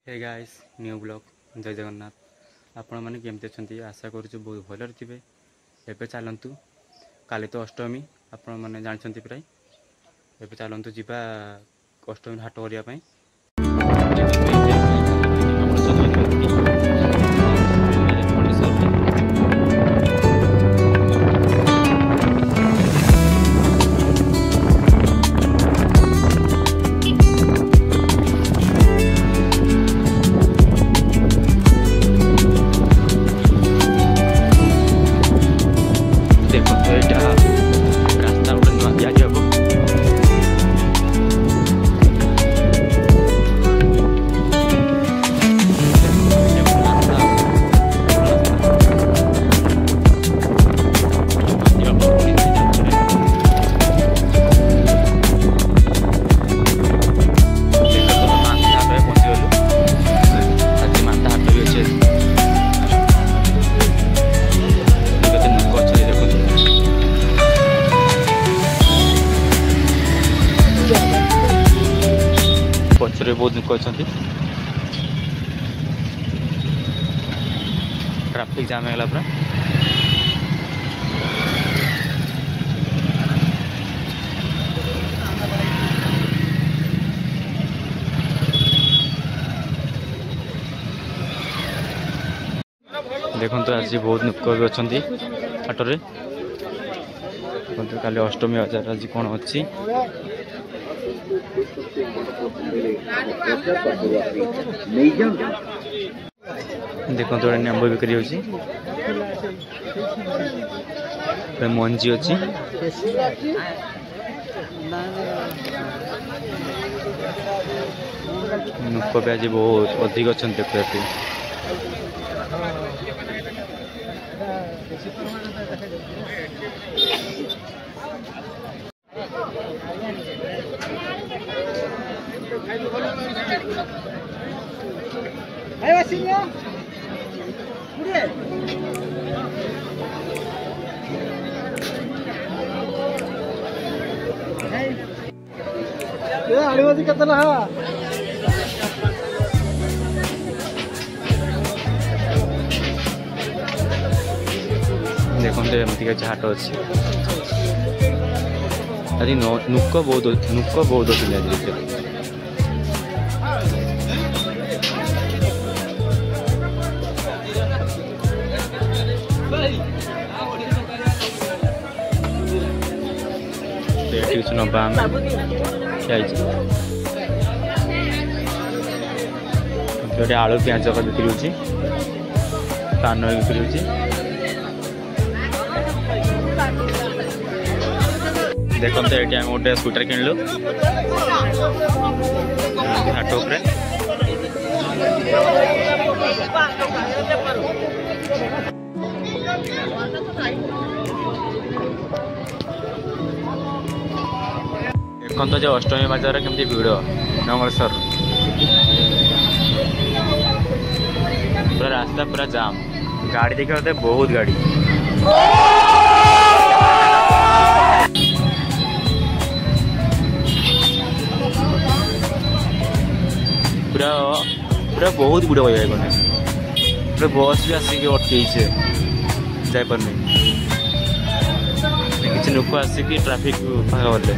Hey guys new blog जय जगन्नाथ आपण मैंने केमती अच्छा आशा करूँ बहुत भलर थे। एवं चलतु काली तो अष्टमी आपण मैंने जानते प्राय एवं चलतु जीवा अष्टमी हाट करने। पचरे बहुत लोक अच्छा ट्राफिक जाम है पूरा। देखो तो आज बहुत लोक भी अच्छा हाटरे काली अष्टमी बाजार आज कौन अच्छी देखो तो निम्ब बिक्री होची मंजी अच्छी लोक भी आज बहुत अधिक अच्छा देखते देखते एमती हाट अच्छी आज नुक बहुत अच्छे नबा आलू प्याज का बिक्री होची पान बिक्री होची। देखते ये गोटे स्कूटर किणलु हाट उपरे देखते जो अष्टमी बाजार केमती भिड़ नमस्कार पूरा रास्ता पूरा जाम गाड़ी देखा बहुत गाड़ी पूरा पूरा बहुत भिड़ हो जाए पूरा बस भी आसिक अटके जापर किसी लोक आसिक ट्राफिक गले